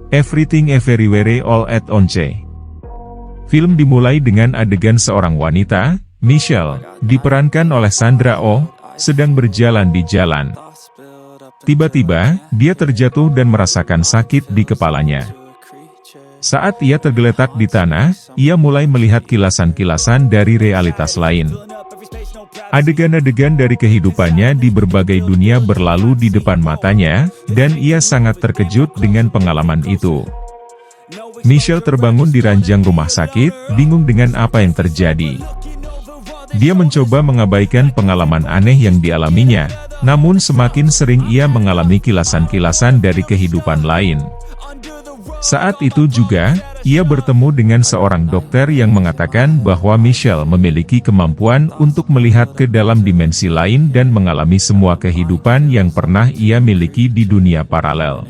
Everything Everywhere All at Once. Film dimulai dengan adegan seorang wanita, Michelle, diperankan oleh Sandra Oh, sedang berjalan di jalan. Tiba-tiba, dia terjatuh dan merasakan sakit di kepalanya. Saat ia tergeletak di tanah, ia mulai melihat kilasan-kilasan dari realitas lain. Adegan-adegan dari kehidupannya di berbagai dunia berlalu di depan matanya, dan ia sangat terkejut dengan pengalaman itu. Michelle terbangun di ranjang rumah sakit, bingung dengan apa yang terjadi. Dia mencoba mengabaikan pengalaman aneh yang dialaminya, namun semakin sering ia mengalami kilasan-kilasan dari kehidupan lain. Saat itu juga, ia bertemu dengan seorang dokter yang mengatakan bahwa Michelle memiliki kemampuan untuk melihat ke dalam dimensi lain dan mengalami semua kehidupan yang pernah ia miliki di dunia paralel.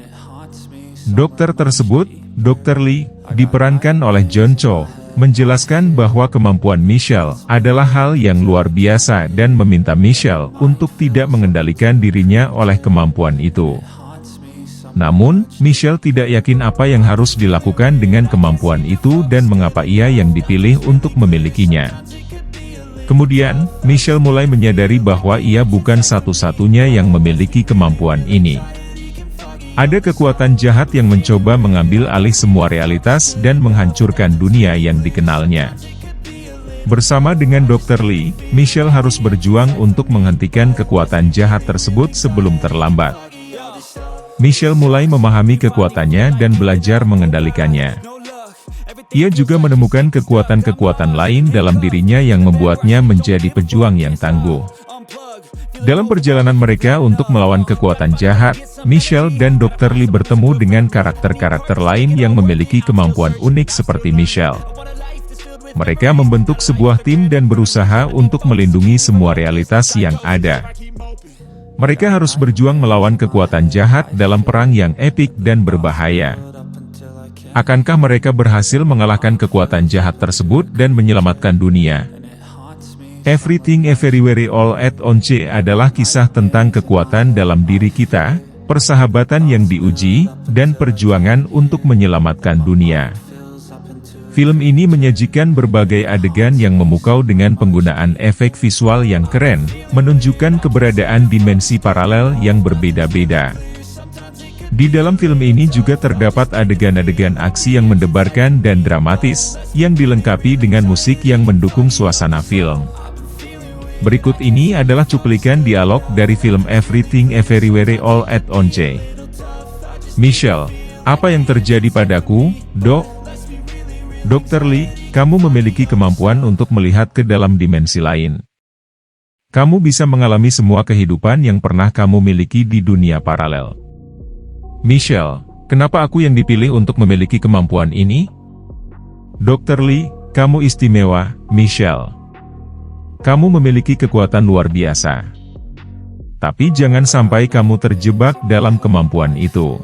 Dokter tersebut, Dr. Lee, diperankan oleh John Cho, menjelaskan bahwa kemampuan Michelle adalah hal yang luar biasa dan meminta Michelle untuk tidak mengendalikan dirinya oleh kemampuan itu. Namun, Michelle tidak yakin apa yang harus dilakukan dengan kemampuan itu dan mengapa ia yang dipilih untuk memilikinya. Kemudian, Michelle mulai menyadari bahwa ia bukan satu-satunya yang memiliki kemampuan ini. Ada kekuatan jahat yang mencoba mengambil alih semua realitas dan menghancurkan dunia yang dikenalnya. Bersama dengan Dr. Lee, Michelle harus berjuang untuk menghentikan kekuatan jahat tersebut sebelum terlambat. Michelle mulai memahami kekuatannya dan belajar mengendalikannya. Ia juga menemukan kekuatan-kekuatan lain dalam dirinya yang membuatnya menjadi pejuang yang tangguh. Dalam perjalanan mereka untuk melawan kekuatan jahat, Michelle dan Dr. Lee bertemu dengan karakter-karakter lain yang memiliki kemampuan unik seperti Michelle. Mereka membentuk sebuah tim dan berusaha untuk melindungi semua realitas yang ada. Mereka harus berjuang melawan kekuatan jahat dalam perang yang epik dan berbahaya. Akankah mereka berhasil mengalahkan kekuatan jahat tersebut dan menyelamatkan dunia? Everything Everywhere All at Once adalah kisah tentang kekuatan dalam diri kita, persahabatan yang diuji, dan perjuangan untuk menyelamatkan dunia. Film ini menyajikan berbagai adegan yang memukau dengan penggunaan efek visual yang keren, menunjukkan keberadaan dimensi paralel yang berbeda-beda. Di dalam film ini juga terdapat adegan-adegan aksi yang mendebarkan dan dramatis, yang dilengkapi dengan musik yang mendukung suasana film. Berikut ini adalah cuplikan dialog dari film Everything Everywhere All at Once. Michelle, apa yang terjadi padaku, Dok? Dr. Lee, kamu memiliki kemampuan untuk melihat ke dalam dimensi lain. Kamu bisa mengalami semua kehidupan yang pernah kamu miliki di dunia paralel. Michelle, kenapa aku yang dipilih untuk memiliki kemampuan ini? Dr. Lee, kamu istimewa, Michelle. Kamu memiliki kekuatan luar biasa. Tapi jangan sampai kamu terjebak dalam kemampuan itu.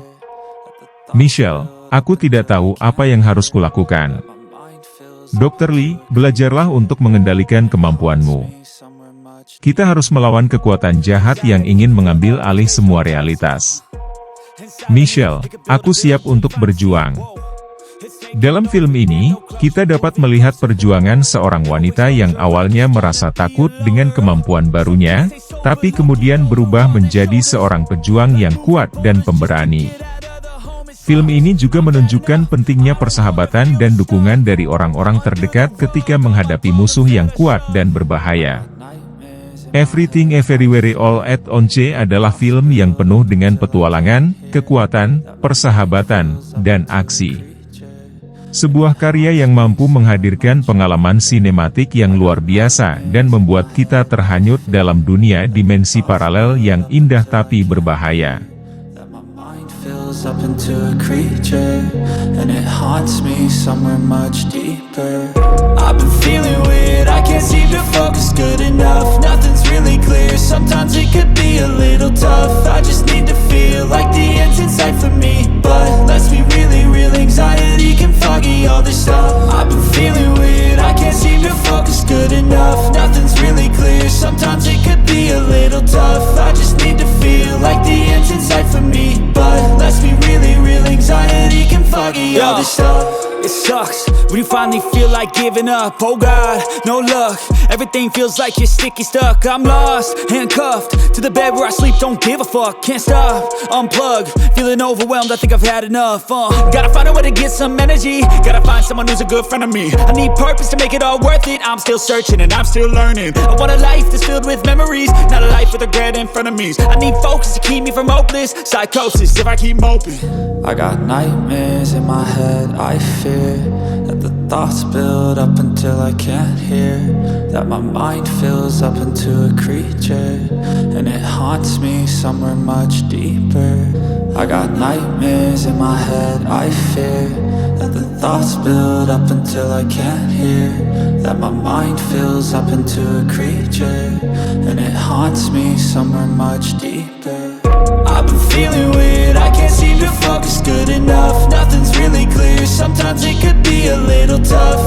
Michelle, aku tidak tahu apa yang harus kulakukan. Dr. Lee, belajarlah untuk mengendalikan kemampuanmu. Kita harus melawan kekuatan jahat yang ingin mengambil alih semua realitas. Michelle, aku siap untuk berjuang. Dalam film ini, kita dapat melihat perjuangan seorang wanita yang awalnya merasa takut dengan kemampuan barunya, tapi kemudian berubah menjadi seorang pejuang yang kuat dan pemberani. Film ini juga menunjukkan pentingnya persahabatan dan dukungan dari orang-orang terdekat ketika menghadapi musuh yang kuat dan berbahaya. Everything Everywhere All at Once adalah film yang penuh dengan petualangan, kekuatan, persahabatan, dan aksi. Sebuah karya yang mampu menghadirkan pengalaman sinematik yang luar biasa dan membuat kita terhanyut dalam dunia dimensi paralel yang indah tapi berbahaya. Up into a creature, and it haunts me somewhere much deeper. I've been feeling weird, I can't seem to focus good enough. Nothing's really clear, sometimes it could be a little tough. I just need to feel like the end's in sight for me, but let's be really real, anxiety can foggy all this stuff. I've been feeling weird, I can't seem to focus good enough. Nothing's really clear, sometimes it could be a little tough. I just need to feel like the end's in sight for me, but let's be really real, anxiety can me all this stuff. It sucks when you finally feel like giving up. Oh God, no luck. Everything feels like you're sticky stuck. I'm lost, handcuffed to the bed where I sleep. Don't give a fuck, can't stop. Unplug, feeling overwhelmed. I think I've had enough. Gotta find a way to get some energy. Gotta find someone who's a good friend of me. I need purpose to make it all worth it. I'm still searching and I'm still learning. I want a life that's filled with memories, not a life with regret and frenemies. I need focus to keep me from hopeless psychosis if I keep moping. I got nightmares in my head, I fear that the thoughts build up until I can't hear, that my mind fills up into a creature, and it haunts me somewhere much deeper. I got nightmares in my head, I fear that the thoughts build up until I can't hear, that my mind fills up into a creature, and it haunts me somewhere much deeper. I've been feeling weird, I can't seem to focus good enough. Nothing's really clear, sometimes it could be a little tough.